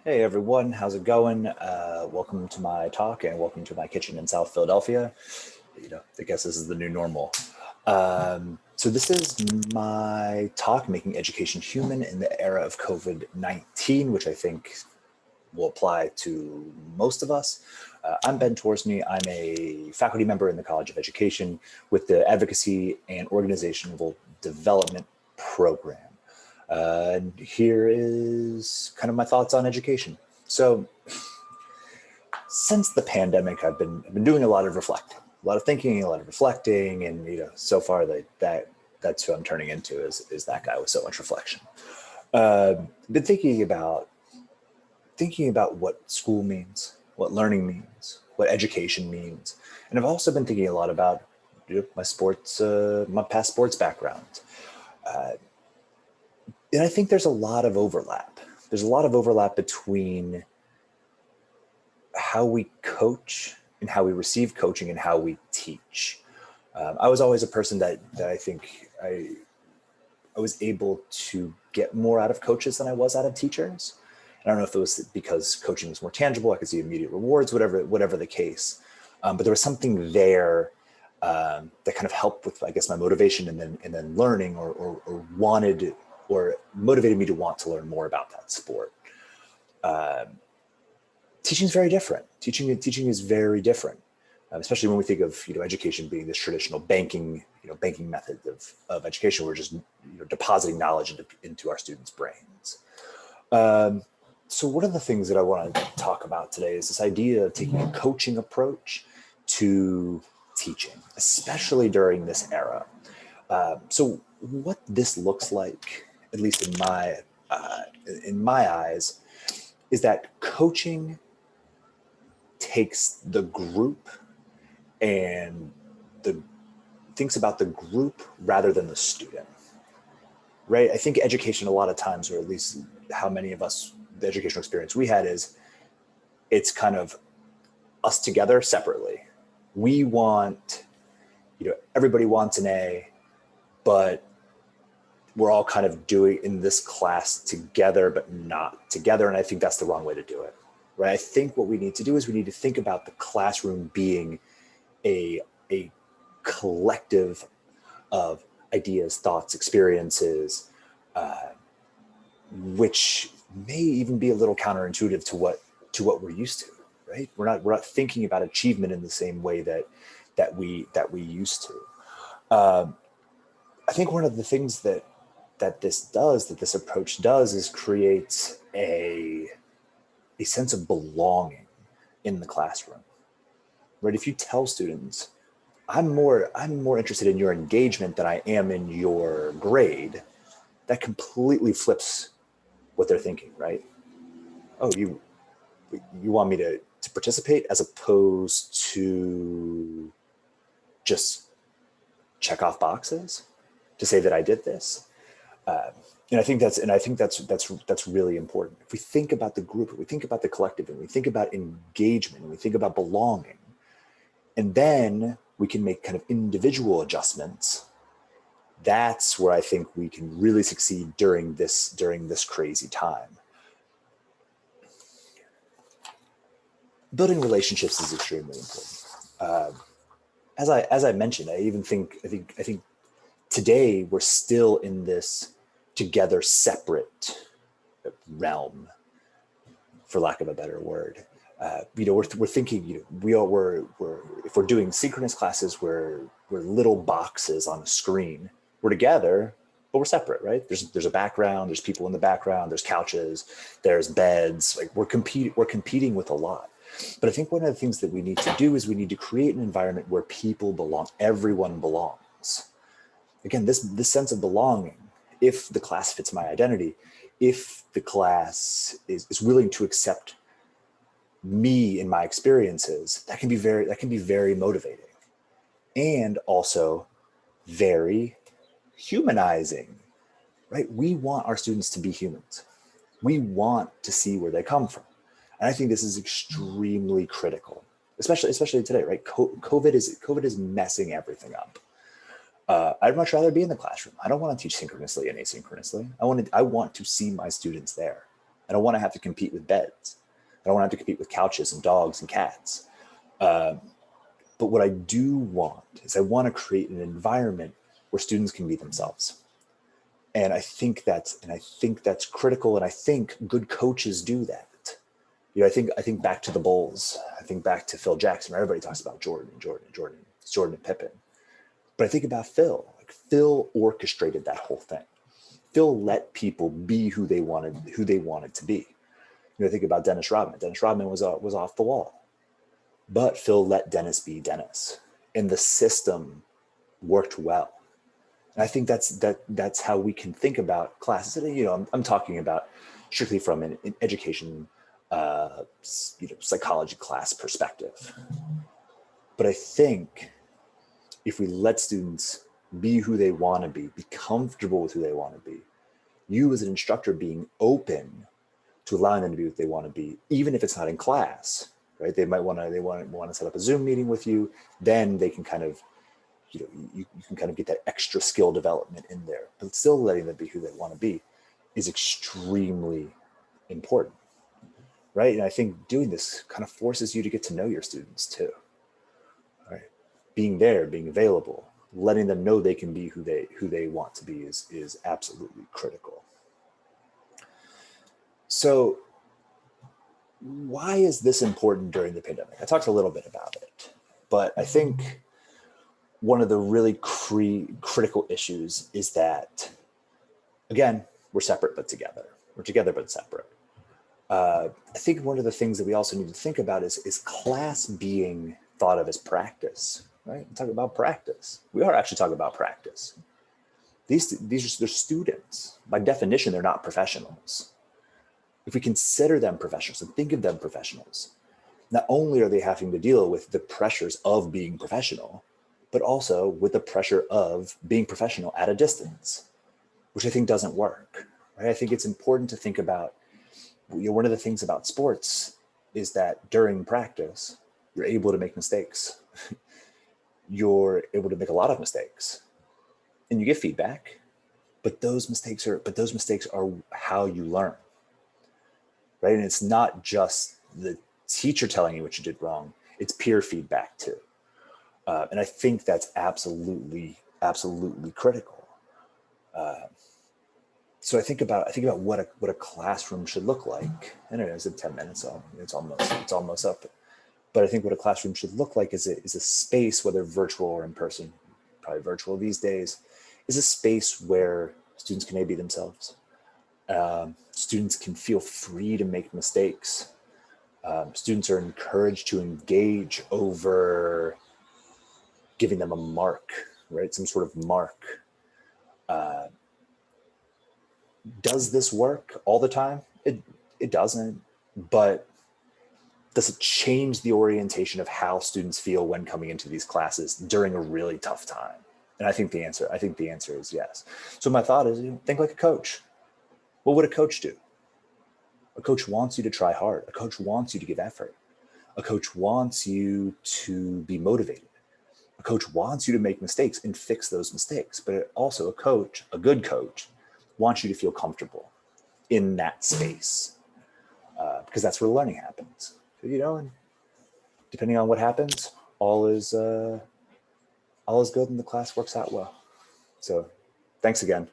Hey everyone, how's it going? Welcome to my talk and welcome to my kitchen in South Philadelphia. I guess this is the new normal. So this is my talk, Making Education Human in the Era of COVID-19, which I think will apply to most of us. I'm Ben Torsney. I'm a faculty member in the College of Education with the Advocacy and Organizational Development Program. And here is kind of my thoughts on education. So since the pandemic, I've been doing a lot of reflecting, a lot of thinking, a lot of reflecting, and so far that's who I'm turning into is that guy with so much reflection. Been thinking about what school means, what learning means, what education means, and I've also been thinking a lot about my past sports background. And I think there's a lot of overlap. There's a lot of overlap between how we coach and how we receive coaching and how we teach. I was always a person that I think I was able to get more out of coaches than I was out of teachers. I don't know if it was because coaching was more tangible, I could see immediate rewards, whatever the case. But there was something there that kind of helped with, I guess, my motivation and then learning or wanted or motivated me to want to learn more about that sport. Teaching is very different. Teaching is very different, especially when we think of education being this traditional banking method of education. We're just depositing knowledge into our students' brains. So one of the things that I want to talk about today is this idea of taking a coaching approach to teaching, especially during this era. So what this looks like, at least in my eyes, is that coaching takes the group and thinks about the group rather than the student, right? I think education a lot of times, or at least how many of us, the educational experience we had is, it's kind of us together separately. We want, everybody wants an A, but we're all kind of doing in this class together, but not together. And I think that's the wrong way to do it, right? I think what we need to do is we need to think about the classroom being a collective of ideas, thoughts, experiences, which may even be a little counterintuitive to what we're used to, right? We're not thinking about achievement in the same way that we used to. I think one of the things that this approach does is creates a sense of belonging in the classroom, right? If you tell students, I'm more interested in your engagement than I am in your grade, that completely flips what they're thinking, right? Oh, you want me to participate as opposed to just check off boxes to say that I did this. And I think that's really important. If we think about the group, if we think about the collective, and we think about engagement, and we think about belonging, and then we can make kind of individual adjustments, that's where I think we can really succeed during this crazy time. Building relationships is extremely important. As I mentioned, I think today we're still in this together separate realm, for lack of a better word. We're thinking, if we're doing synchronous classes, we're little boxes on a screen. We're together, but we're separate, right? There's a background, there's people in the background, there's couches, there's beds. Like we're competing with a lot. But I think one of the things that we need to do is we need to create an environment where people belong, everyone belongs. Again, this sense of belonging, if the class fits my identity, if the class is willing to accept me and my experiences, that can be very motivating, and also very humanizing, right? We want our students to be humans. We want to see where they come from. And I think this is extremely critical, especially today, right? COVID is messing everything up. I'd much rather be in the classroom. I don't want to teach synchronously and asynchronously. I want to see my students there. I don't want to have to compete with beds. I don't want to have to compete with couches and dogs and cats. But what I do want is I want to create an environment where students can be themselves. And I think that's critical. And I think good coaches do that. You know, I think back to the Bulls. I think back to Phil Jackson. Everybody talks about Jordan and Pippen. But I think about Phil. Like, Phil orchestrated that whole thing. Phil let people be who they wanted to be. You know, think about Dennis Rodman. Dennis Rodman was off the wall, but Phil let Dennis be Dennis, and the system worked well. And I think that's how we can think about classes. And, you know, I'm talking about strictly from an education, psychology class perspective. But I think if we let students be who they want to be comfortable with who they want to be, you as an instructor being open to allowing them to be what they want to be, even if it's not in class, right? They might want to set up a Zoom meeting with you. Then they can kind of, you can kind of get that extra skill development in there, but still letting them be who they want to be is extremely important, right? And I think doing this kind of forces you to get to know your students too, right? Being there, being available, letting them know they can be who they want to be is absolutely critical. So why is this important during the pandemic? I talked a little bit about it, but I think one of the really critical issues is that, again, we're separate but together. We're together but separate. I think one of the things that we also need to think about is class being thought of as practice, right? We're talking about practice. We are actually talking about practice. They're students. By definition, they're not professionals. If we consider them professionals and think of them professionals, not only are they having to deal with the pressures of being professional, but also with the pressure of being professional at a distance, which I think doesn't work, right? I think it's important to think about, one of the things about sports is that during practice, you're able to make mistakes. You're able to make a lot of mistakes and you get feedback, but those mistakes are how you learn, right? And it's not just the teacher telling you what you did wrong, it's peer feedback too. And I think that's absolutely critical. So I think about what a classroom should look like. And it's in 10 minutes, so it's almost up. But I think what a classroom should look like is a space, whether virtual or in person, probably virtual these days, is a space where students can be themselves. Students can feel free to make mistakes. Students are encouraged to engage over giving them a mark, right? Some sort of mark. Does this work all the time? It doesn't, but does it change the orientation of how students feel when coming into these classes during a really tough time? And I think the answer is yes. So my thought is, think like a coach. What would a coach do? A coach wants you to try hard. A coach wants you to give effort. A coach wants you to be motivated. A coach wants you to make mistakes and fix those mistakes. But also a good coach, wants you to feel comfortable in that space, because that's where learning happens. And depending on what happens, all is good and the class works out well. So thanks again.